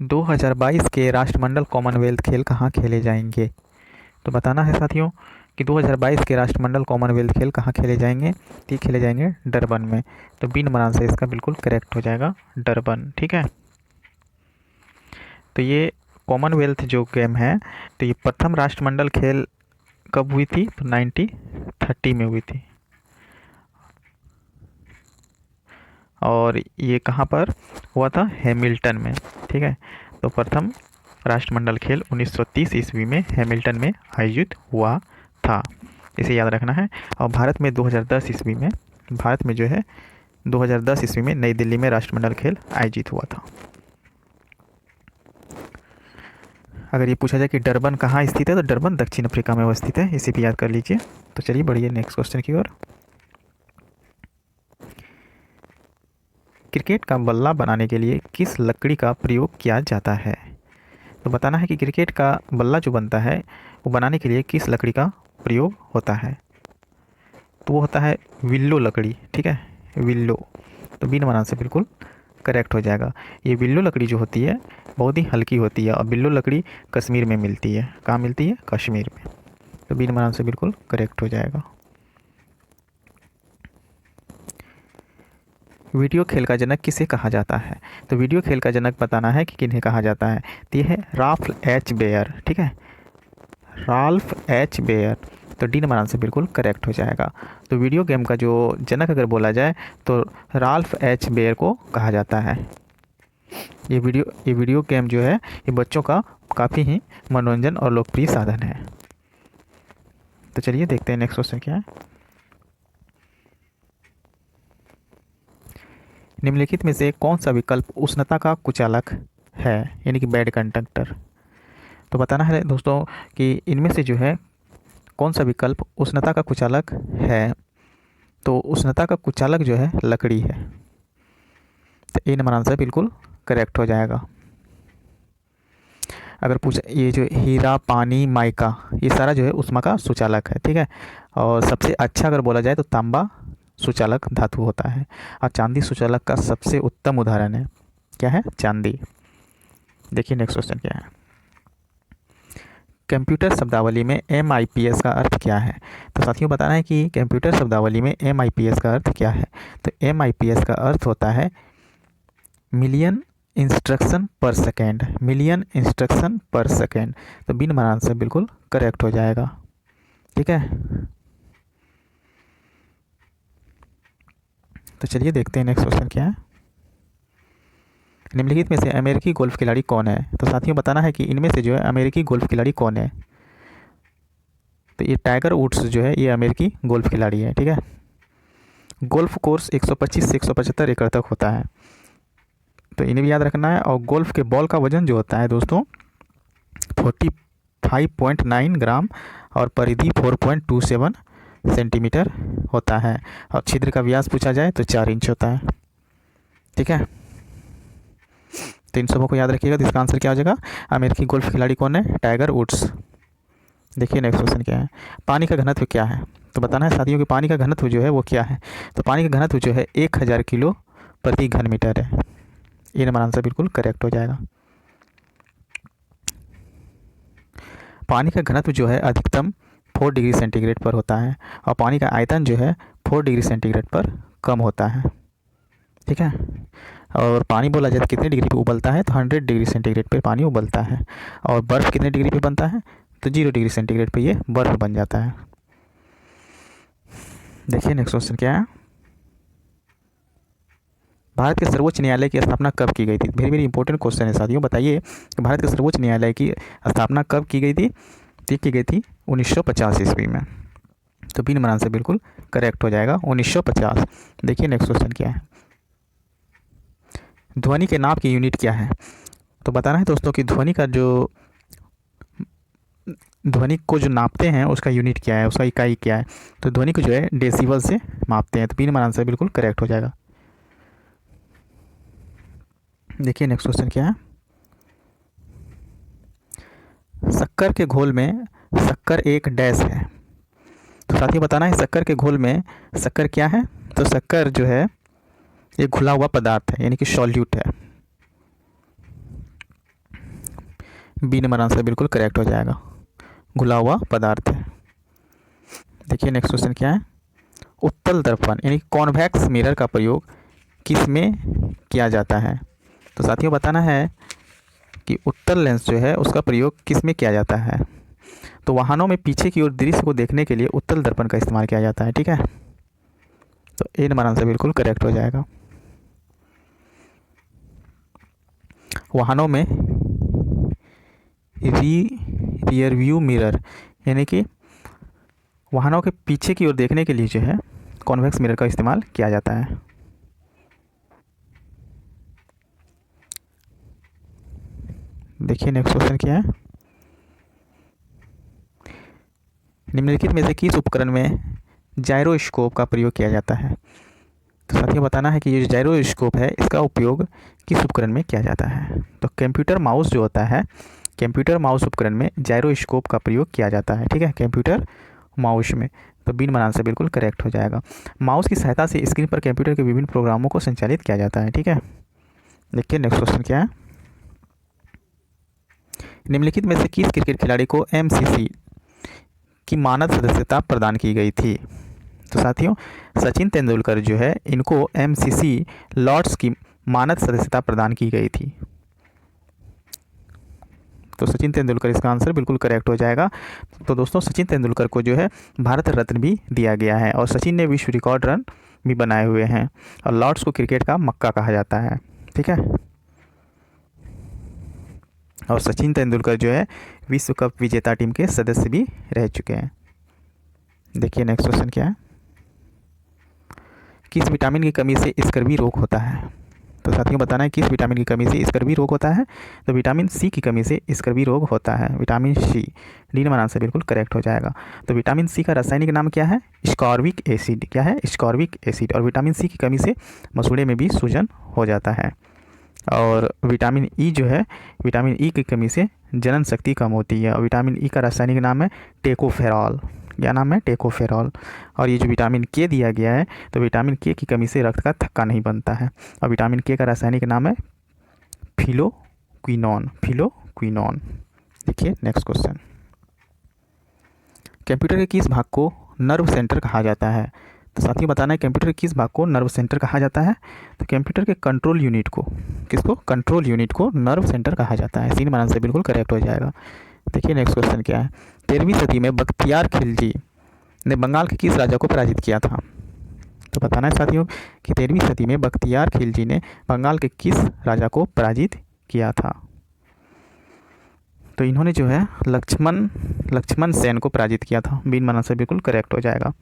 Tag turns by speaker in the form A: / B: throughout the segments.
A: 2022 के राष्ट्रमंडल कॉमनवेल्थ खेल कहाँ खेले जाएंगे। तो बताना है साथियों कि 2022 के राष्ट्रमंडल कॉमनवेल्थ खेल कहाँ खेले जाएंगे। ये खेले जाएंगे डरबन में। तो बीन बनान से इसका बिल्कुल करेक्ट हो जाएगा डरबन। ठीक है, तो ये कॉमनवेल्थ जो गेम है, तो ये प्रथम राष्ट्रमंडल खेल कब हुई थी। तो 1930 में हुई थी। और ये कहाँ पर हुआ था, हैमिल्टन में। ठीक है, तो प्रथम राष्ट्रमंडल खेल 1930 ईस्वी में हैमिल्टन में आयोजित हुआ था, इसे याद रखना है। और भारत में 2010 ईस्वी में, भारत में जो है 2010 ईस्वी में नई दिल्ली में राष्ट्रमंडल खेल आयोजित हुआ था। अगर ये पूछा जाए कि डरबन कहाँ स्थित है, तो डरबन दक्षिण अफ्रीका में अवस्थित है, इसे भी याद कर लीजिए। तो चलिए बढ़िए नेक्स्ट क्वेश्चन की ओर। क्रिकेट का बल्ला बनाने के लिए किस लकड़ी का प्रयोग किया जाता है। तो बताना है कि क्रिकेट का बल्ला जो बनता है वो बनाने के लिए किस लकड़ी का प्रयोग होता है। तो वो होता है विल्लो लकड़ी। ठीक है, विल्लो। तो बिन बनान से बिल्कुल करेक्ट हो जाएगा। ये विल्लो लकड़ी जो होती है बहुत ही हल्की होती है और विल्लो लकड़ी कश्मीर में मिलती है। कहाँ मिलती है, कश्मीर में। तो बिन बनान से बिल्कुल करेक्ट हो जाएगा। वीडियो खेल का जनक किसे कहा जाता है। तो वीडियो खेल का जनक बताना है कि किन्हें कहा जाता है। तो ये है राल्फ एच बेयर। ठीक है, राल्फ एच बेयर। तो डी नंबर आंसर बिल्कुल करेक्ट हो जाएगा। तो वीडियो गेम का जो जनक अगर बोला जाए तो राल्फ एच बेयर को कहा जाता है। ये वीडियो गेम जो है ये बच्चों का काफ़ी ही मनोरंजन और लोकप्रिय साधन है। तो चलिए देखते हैं नेक्स्ट क्वेश्चन क्या है। निम्नलिखित में से कौन सा विकल्प उष्णता का कुचालक है, यानी कि बैड कंडक्टर। तो बताना है दोस्तों कि इनमें से जो है कौन सा विकल्प उष्णता का कुचालक है। तो उष्णता का कुचालक जो है लकड़ी है। तो ए नंबर आंसर बिल्कुल करेक्ट हो जाएगा। अगर पूछा ये जो हीरा, पानी, माइका, ये सारा जो है उष्मा का सुचालक है। ठीक है, और सबसे अच्छा अगर बोला जाए तो तांबा सुचालक धातु होता है। और चांदी सुचालक का सबसे उत्तम उदाहरण है। क्या है, चांदी। देखिए नेक्स्ट क्वेश्चन क्या है। कंप्यूटर शब्दावली में MIPS का अर्थ क्या है। तो साथियों बताना है कि कंप्यूटर शब्दावली में MIPS का अर्थ क्या है। तो MIPS का अर्थ होता है मिलियन इंस्ट्रक्शन पर सेकेंड। मिलियन इंस्ट्रक्शन पर सेकेंड। तो बिन मान आंसर बिल्कुल करेक्ट हो जाएगा। ठीक है, तो चलिए देखते हैं नेक्स्ट क्वेश्चन क्या है। निम्नलिखित में से अमेरिकी गोल्फ खिलाड़ी कौन है। तो साथियों बताना है कि इनमें से जो है अमेरिकी गोल्फ खिलाड़ी कौन है। तो ये टाइगर वुड्स जो है ये अमेरिकी गोल्फ खिलाड़ी है। ठीक है, गोल्फ कोर्स 125 से 175 एकड़ तक होता है, तो इन्हें भी याद रखना है। और गोल्फ के बॉल का वजन जो होता है दोस्तों 45.9 ग्राम और परिधि 4.27 सेंटीमीटर होता है। और छिद्र का व्यास पूछा जाए तो 4 इंच होता है। ठीक है, तो इन सबों को याद रखिएगा। तो इसका आंसर क्या हो जाएगा, अमेरिकी गोल्फ खिलाड़ी कौन है, टाइगर वुड्स। देखिए नेक्स्ट क्वेश्चन क्या है। पानी का घनत्व क्या है। तो बताना है साथियों कि पानी का घनत्व जो है वो क्या है। तो पानी का घनत्व जो है 1000 किलो प्रति घन मीटर है। ये नंबर आंसर बिल्कुल करेक्ट हो जाएगा। पानी का घनत्व जो है अधिकतम 4 डिग्री सेंटीग्रेड पर होता है और पानी का आयतन जो है 4 डिग्री सेंटीग्रेड पर कम होता है। ठीक है, और पानी बोला जाए तो कितने डिग्री पे उबलता है, तो 100 डिग्री सेंटीग्रेड पे पानी उबलता है। और बर्फ़ कितने डिग्री पे बनता है, तो 0 डिग्री सेंटीग्रेड पे ये बर्फ़ बन जाता है। देखिए नेक्स्ट क्वेश्चन क्या है। भारत के सर्वोच्च न्यायालय की स्थापना कब की गई थी। वेरी वेरी इंपॉर्टेंट क्वेश्चन है साथियों। बताइए कि भारत के सर्वोच्च न्यायालय की स्थापना कब की गई थी। तो की गई थी 1950 ईस्वी में। तो बी नंबर आंसर बिल्कुल करेक्ट हो जाएगा, 1950। देखिए नेक्स्ट क्वेश्चन क्या है। ध्वनि के नाप की यूनिट क्या है। तो बताना है दोस्तों कि ध्वनि को जो नापते हैं उसका यूनिट क्या है, उसका इकाई क्या है। तो ध्वनि को जो है डेसिबल से मापते हैं। तो बी नंबर आंसर बिल्कुल करेक्ट हो जाएगा। देखिए नेक्स्ट क्वेश्चन क्या है। शक्कर के घोल में शक्कर एक डैश है। तो साथियों बताना है शक्कर के घोल में शक्कर क्या है। तो शक्कर जो है एक घुला हुआ पदार्थ है, यानी कि सॉल्यूट है। बी नंबर आंसर बिल्कुल करेक्ट हो जाएगा, घुला हुआ पदार्थ है। देखिए नेक्स्ट क्वेश्चन क्या है, उत्तल दर्पण यानी कॉन्वेक्स मिरर का प्रयोग किस में किया जाता है। तो साथियों बताना है कि उत्तल लेंस जो है उसका प्रयोग किस में किया जाता है। तो वाहनों में पीछे की ओर दृश्य को देखने के लिए उत्तल दर्पण का इस्तेमाल किया जाता है, ठीक है। तो ए नंबर आंसर बिल्कुल करेक्ट हो जाएगा। वाहनों में रियर व्यू मिरर यानी कि वाहनों के पीछे की ओर देखने के लिए जो है कॉन्वेक्स मिरर का इस्तेमाल किया जाता है। देखिए नेक्स्ट क्वेश्चन क्या है, निम्नलिखित में से किस उपकरण में जायरोस्कोप का प्रयोग किया जाता है। तो साथियों बताना है कि ये जो जायरोस्कोप है इसका उपयोग किस उपकरण में किया जाता है। तो कंप्यूटर माउस जो होता है, कंप्यूटर माउस उपकरण में जायरोस्कोप का प्रयोग किया जाता है, ठीक है, कंप्यूटर माउस में। तो बी नंबर आंसर बिल्कुल करेक्ट हो जाएगा। माउस की सहायता से स्क्रीन पर कंप्यूटर के विभिन्न प्रोग्रामों को संचालित किया जाता है, ठीक है। देखिए नेक्स्ट क्वेश्चन क्या है, निम्नलिखित में से किस क्रिकेट खिलाड़ी को एमसीसी की मानद सदस्यता प्रदान की गई थी। तो साथियों सचिन तेंदुलकर जो है इनको एमसीसी लॉर्ड्स की मानद सदस्यता प्रदान की गई थी। तो सचिन तेंदुलकर इसका आंसर बिल्कुल करेक्ट हो जाएगा। तो दोस्तों सचिन तेंदुलकर को जो है भारत रत्न भी दिया गया है और सचिन ने विश्व रिकॉर्ड रन भी बनाए हुए हैं और लॉर्ड्स को क्रिकेट का मक्का कहा जाता है, ठीक है। और सचिन तेंदुलकर जो है विश्व कप विजेता टीम के सदस्य भी रह चुके हैं। देखिए नेक्स्ट क्वेश्चन क्या है, किस विटामिन की कमी से स्कर्वी रोग होता है। तो साथियों बताना है किस विटामिन की कमी से स्कर्वी रोग होता है। तो विटामिन सी की कमी से स्कर्वी रोग होता है, vitamin C. D number answer बिल्कुल करेक्ट हो जाएगा। तो विटामिन सी का रासायनिक नाम क्या है, स्कॉर्बिक एसिड। क्या है, स्कॉर्बिक एसिड। और विटामिन सी की कमी से मसूड़े में भी सूजन हो जाता है। और विटामिन ई जो है, विटामिन ई की कमी से जनन शक्ति कम होती है। और विटामिन ई का रासायनिक नाम है टेकोफेरॉल। क्या नाम है, टेकोफेरॉल। और ये जो विटामिन के दिया गया है, तो विटामिन के की कमी से रक्त का थक्का नहीं बनता है। और विटामिन के का रासायनिक नाम है फिलोक्विनोन, फिलोक्विनोन। देखिए नेक्स्ट क्वेश्चन, कंप्यूटर के किस भाग को नर्व सेंटर कहा जाता है। तो साथियों बताना है कंप्यूटर के किस भाग को नर्व सेंटर कहा जाता है। तो कंप्यूटर के कंट्रोल यूनिट को, किसको, कंट्रोल यूनिट को नर्व सेंटर कहा जाता है। सी नंबर आंसर बिल्कुल करेक्ट हो जाएगा। देखिए नेक्स्ट क्वेश्चन क्या है, 13वीं सदी में बख्तियार खिलजी ने बंगाल के किस राजा को पराजित किया था। तो बताना है साथियों कि 13वीं सदी में बख्तियार खिलजी ने बंगाल के किस राजा को पराजित किया था। तो इन्होंने जो है लक्ष्मण सेन को पराजित किया था। बी नंबर आंसर बिल्कुल करेक्ट हो जाएगा।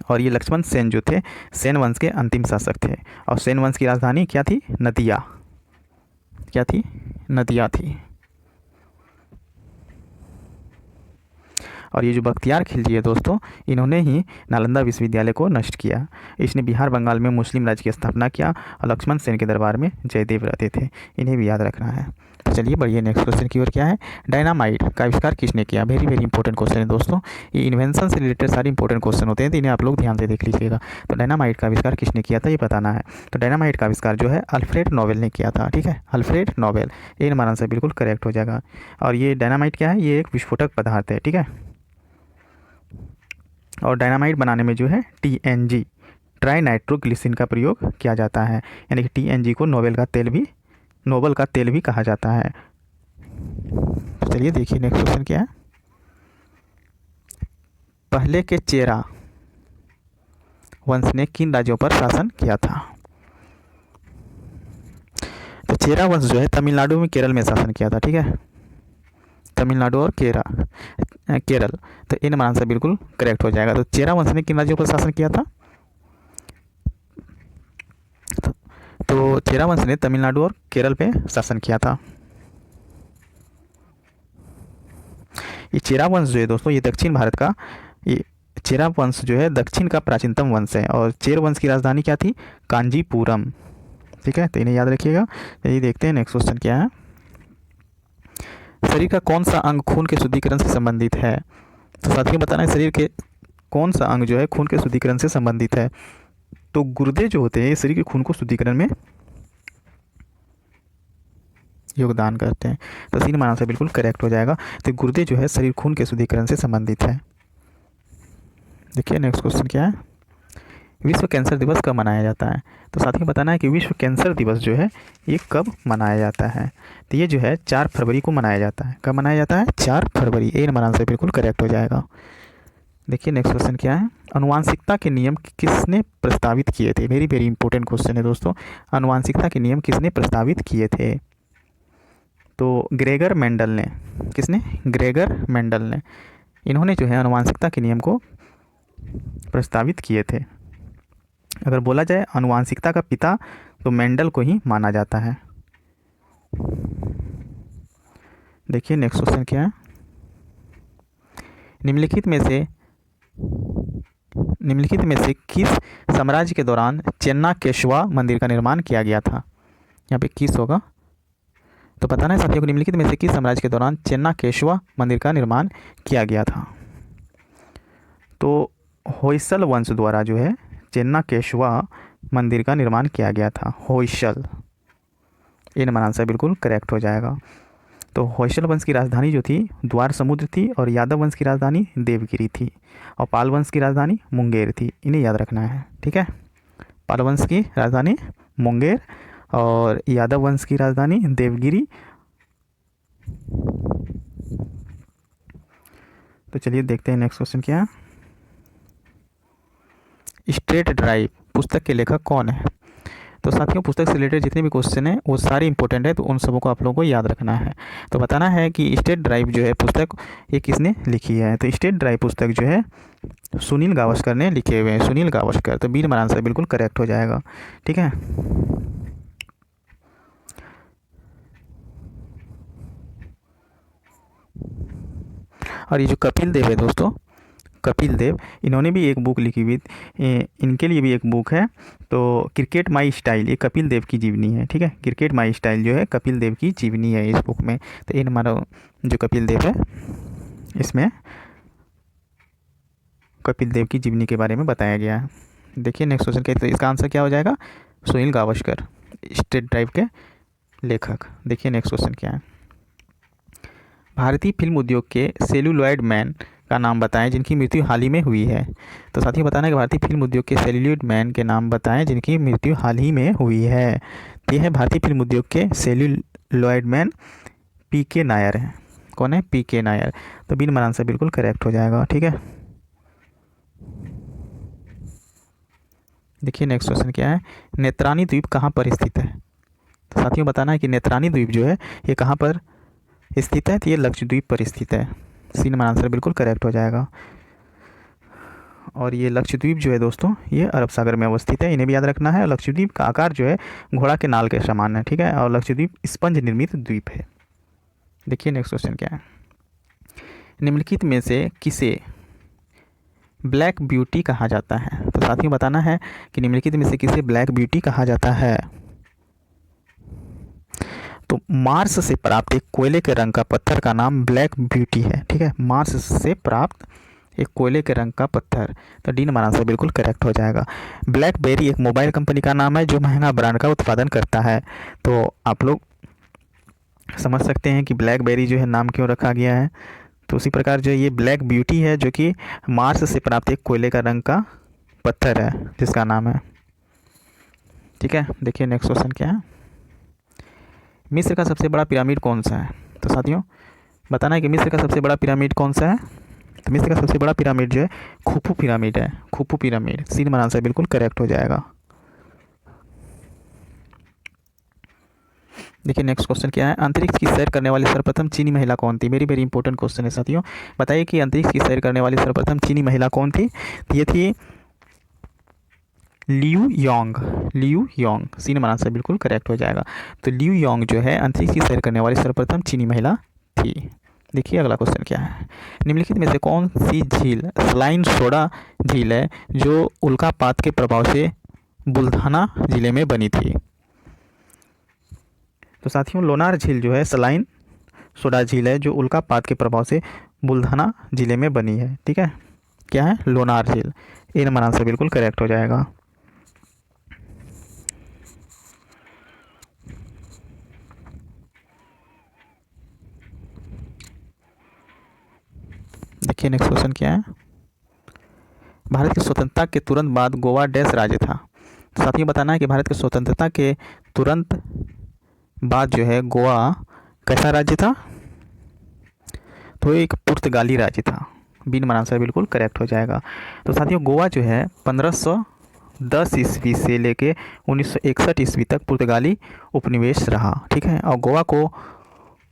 A: और ये लक्ष्मण सेन जो थे सेन वंश के अंतिम शासक थे। और सेन वंश की राजधानी क्या थी, नदिया। क्या थी, नदिया थी। और ये जो बख्तियार खिलजी है दोस्तों, इन्होंने ही नालंदा विश्वविद्यालय को नष्ट किया। इसने बिहार बंगाल में मुस्लिम राज्य की स्थापना किया और लक्ष्मण सेन के दरबार में जयदेव रहते थे। इन्हें भी याद रखना है। तो चलिए बढ़िए नेक्स्ट क्वेश्चन की ओर क्या है, डायनामाइट का आविष्कार किसने किया। वेरी वेरी इंपॉर्टेंट क्वेश्चन है दोस्तों। ये इन्वेंशन से रिलेटेड सारे इंपॉर्टेंट क्वेश्चन होते हैं, तो इन्हें आप लोग ध्यान से देख लीजिएगा। तो डायनामाइट का आविष्कार किसने किया था ये बताना है। तो डायनामाइट का आविष्कार जो है अल्फ्रेड नोबेल ने किया था, ठीक है, अल्फ्रेड नोबेल। ये नंबर आंसर बिल्कुल करेक्ट हो जाएगा। और ये डायनामाइट क्या है, ये एक विस्फोटक पदार्थ है, ठीक है। और डायनामाइट बनाने में जो है टीएनजी, ट्राई नाइट्रोग्लिसरीन का प्रयोग किया जाता है। यानी कि टीएनजी को नोबेल का तेल भी कहा जाता है। तो चलिए देखिए नेक्स्ट क्वेश्चन क्या है, पहले के चेरा वंश ने किन राज्यों पर शासन किया था। तो चेरा वंश जो है तमिलनाडु में केरल में शासन किया था, ठीक है, तमिलनाडु और केरल। तो इन नंबर आंसर बिल्कुल करेक्ट हो जाएगा। तो चेरा वंश ने किन राज्यों पर शासन किया था। तो चेरा वंश ने तमिलनाडु और केरल पे शासन किया था। ये चेरा वंश जो है दोस्तों, ये दक्षिण भारत का, ये चेरा वंश जो है दक्षिण का प्राचीनतम वंश है। और चेर वंश की राजधानी क्या थी, कांजीपुरम, ठीक है। तो इन्हें याद रखिएगा। ये देखते हैं नेक्स्ट क्वेश्चन क्या है, शरीर का कौन सा अंग खून के शुद्धिकरण से संबंधित है। तो साथियों बताना है शरीर के कौन सा अंग जो है खून के शुद्धिकरण से संबंधित है। तो गुर्दे जो होते हैं ये शरीर के खून को शुद्धिकरण में योगदान करते हैं। तो सी नंबर आंसर बिल्कुल करेक्ट हो जाएगा। तो गुर्दे जो है शरीर खून के शुद्धिकरण से संबंधित है। देखिए नेक्स्ट क्वेश्चन क्या है, विश्व कैंसर दिवस कब मनाया जाता है। तो साथियों बताना है कि विश्व कैंसर दिवस जो है ये कब मनाया जाता है। तो ये जो है 4 फरवरी को मनाया जाता है। कब मनाया जाता है, 4 फरवरी। ए नंबर आंसर बिल्कुल करेक्ट हो जाएगा। देखिए नेक्स्ट क्वेश्चन क्या है, आनुवांशिकता के नियम किसने प्रस्तावित किए थे। वेरी वेरी इंपॉर्टेंट क्वेश्चन है दोस्तों। आनुवांशिकता के नियम किसने प्रस्तावित किए थे। तो ग्रेगर मेंडल ने। किसने, ग्रेगर मेंडल ने। इन्होंने जो है आनुवांशिकता के नियम को प्रस्तावित किए थे। अगर बोला जाए आनुवांशिकता का पिता तो मेंडल को ही माना जाता है। देखिए नेक्स्ट क्वेश्चन क्या है, निम्नलिखित में से किस साम्राज्य के दौरान चेन्नाकेशवा मंदिर का निर्माण किया गया था। यहाँ पे किस होगा, तो बताना है साथियों को निम्नलिखित में से किस साम्राज्य के दौरान चेन्नाकेशवा मंदिर का निर्माण किया गया था। तो होयसल वंश द्वारा जो है चेन्नाकेशवा मंदिर का निर्माण किया गया था। होयसल, ये नंबर आंसर बिल्कुल करेक्ट हो जाएगा। तो होयसल वंश की राजधानी जो थी द्वार समुद्र थी, और यादव वंश की राजधानी देवगिरी थी, और पाल वंश की राजधानी मुंगेर थी। इन्हें याद रखना है, ठीक है। पाल वंश की राजधानी मुंगेर और यादव वंश की राजधानी देवगिरी। तो चलिए देखते हैं नेक्स्ट क्वेश्चन क्या है, स्ट्रेट ड्राइव पुस्तक के लेखक कौन है। तो साथियों पुस्तक से रिलेटेड जितने भी क्वेश्चन हैं वो सारे इंपॉर्टेंट है, तो उन सबों को आप लोगों को याद रखना है। तो बताना है कि स्टेट ड्राइव जो है पुस्तक ये किसने लिखी है। तो स्टेट ड्राइव पुस्तक जो है सुनील गावस्कर ने लिखे हुए हैं, सुनील गावस्कर। तो बी नंबर आंसर बिल्कुल करेक्ट हो जाएगा, ठीक है। और ये जो कपिल देव है दोस्तों, कपिल देव, इन्होंने भी एक बुक लिखी हुई, इनके लिए भी एक बुक है। तो क्रिकेट माई स्टाइल, ये कपिल देव की जीवनी है, ठीक है। क्रिकेट माई स्टाइल जो है कपिल देव की जीवनी है इस बुक में। तो ये हमारा जो कपिल देव है इसमें कपिल देव की जीवनी के बारे में बताया गया है। देखिए नेक्स्ट क्वेश्चन क्या है, तो इसका आंसर क्या हो जाएगा, सुनील गावस्कर, स्टेट ड्राइव के लेखक। देखिए नेक्स्ट क्वेश्चन क्या है, भारतीय फिल्म उद्योग के सेलुलॉयड मैन का नाम बताएं जिनकी मृत्यु हाल ही में हुई है। तो साथियों बताना है कि भारतीय फिल्म उद्योग के सेलुलॉयड मैन के नाम बताएं जिनकी मृत्यु हाल ही में हुई है। ये है भारतीय फिल्म उद्योग के सेलुलॉयड मैन पीके नायर हैं। कौन है, पीके नायर। तो बी नंबर आंसर बिल्कुल करेक्ट हो जाएगा, ठीक है। देखिए नेक्स्ट क्वेश्चन क्या है, नेत्रानी द्वीप कहाँ पर स्थित है। तो साथियों बताना है कि नेत्रानी द्वीप जो है ये कहाँ पर स्थित है। तो ये लक्षद्वीप पर स्थित है। सी नंबर आंसर बिल्कुल करेक्ट हो जाएगा। और ये लक्षद्वीप जो है दोस्तों ये अरब सागर में अवस्थित है, इन्हें भी याद रखना है। लक्षद्वीप का आकार जो है घोड़ा के नाल के समान है, ठीक है। और लक्षद्वीप स्पंज निर्मित द्वीप है। देखिए नेक्स्ट क्वेश्चन क्या है, निम्नलिखित में से किसे ब्लैक ब्यूटी कहा जाता है। तो साथियों बताना है कि निम्नलिखित में से किसे ब्लैक ब्यूटी कहा जाता है। तो मार्स से प्राप्त एक कोयले के रंग का पत्थर का नाम ब्लैक ब्यूटी है, ठीक है। मार्स से प्राप्त एक कोयले के रंग का पत्थर। तो डी नंबर आंसर बिल्कुल करेक्ट हो जाएगा। ब्लैकबेरी एक मोबाइल कंपनी का नाम है जो महंगा ब्रांड का उत्पादन करता है। तो आप लोग समझ सकते हैं कि ब्लैकबेरी जो है नाम क्यों रखा गया है। तो उसी प्रकार जो ये ब्लैक ब्यूटी है जो कि मार्स से प्राप्त एक कोयले का रंग का पत्थर है जिसका नाम है, ठीक है। देखिए नेक्स्ट क्वेश्चन क्या है, मिस्र का सबसे बड़ा पिरामिड कौन सा है। तो साथियों बताना है कि मिस्र का सबसे बड़ा पिरामिड कौन सा है। तो मिस्र का सबसे बड़ा पिरामिड जो है खुफू पिरामिड है, Khufu pyramid. C number answer बिल्कुल करेक्ट हो जाएगा। देखिए नेक्स्ट क्वेश्चन क्या है, अंतरिक्ष की सैर करने वाली सर्वप्रथम चीनी महिला कौन थी। वेरी वेरी इंपॉर्टेंट क्वेश्चन है साथियों। बताइए कि अंतरिक्ष की सैर करने वाली सर्वप्रथम चीनी महिला कौन थी। ये थी Liu Yong, Liu Yong. C number answer बिल्कुल करेक्ट हो जाएगा। तो लियू योंग जो है अंतरिक्ष की सैर करने वाली सर्वप्रथम चीनी महिला थी। देखिए अगला क्वेश्चन क्या है, निम्नलिखित में से कौन सी झील सलाइन सोडा झील है जो उल्कापात के प्रभाव से बुल्धाना जिले में बनी थी। तो साथियों लोनार झील जो है सलाइन सोडा झील है जो उल्कापात के प्रभाव से बुल्धाना जिले में बनी है, ठीक है। क्या है, लोनार झील। ए नंबर आंसर बिल्कुल करेक्ट हो जाएगा। देखिए नेक्स्ट क्वेश्चन क्या है। भारत की स्वतंत्रता के तुरंत बाद गोवा डैश राज्य था। तो साथियों बताना है कि भारत की स्वतंत्रता के तुरंत बाद जो है गोवा कैसा राज्य था। तो एक पुर्तगाली राज्य था। बिन मन आंसर बिल्कुल करेक्ट हो जाएगा। तो साथियों गोवा जो है 1510 ईस्वी से लेके 1961 ईस्वी तक पुर्तगाली उपनिवेश रहा। ठीक है। और गोवा को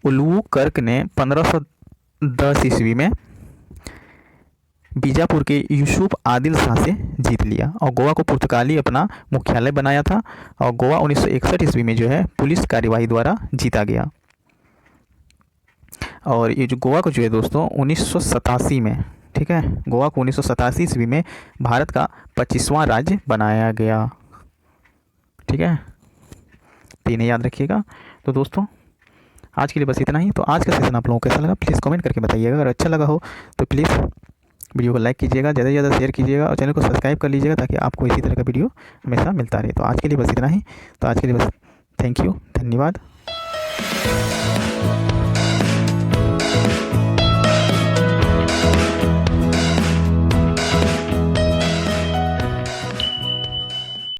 A: उल्वुकर्क ने 1510 ईस्वी में बीजापुर के यूसुफ आदिल शाह से जीत लिया और गोवा को पुर्तगाली अपना मुख्यालय बनाया था। और गोवा 1961 ईस्वी में जो है पुलिस कार्यवाही द्वारा जीता गया। और ये जो गोवा को जो है दोस्तों 1987 में, ठीक है, गोवा को 1987 ईस्वी में भारत का 25वां राज्य बनाया गया। ठीक है, तो इन्हें याद रखिएगा। तो दोस्तों आज के लिए बस इतना ही। तो आज का सेशन आप लोगों को कैसा लगा प्लीज़ कमेंट करके बताइएगा। अगर अच्छा लगा हो तो प्लीज़ वीडियो को लाइक कीजिएगा, ज़्यादा से ज़्यादा शेयर कीजिएगा और चैनल को सब्सक्राइब कर लीजिएगा ताकि आपको इसी तरह का वीडियो हमेशा मिलता रहे। तो आज के लिए बस इतना ही। तो आज के लिए बस थैंक यू, धन्यवाद।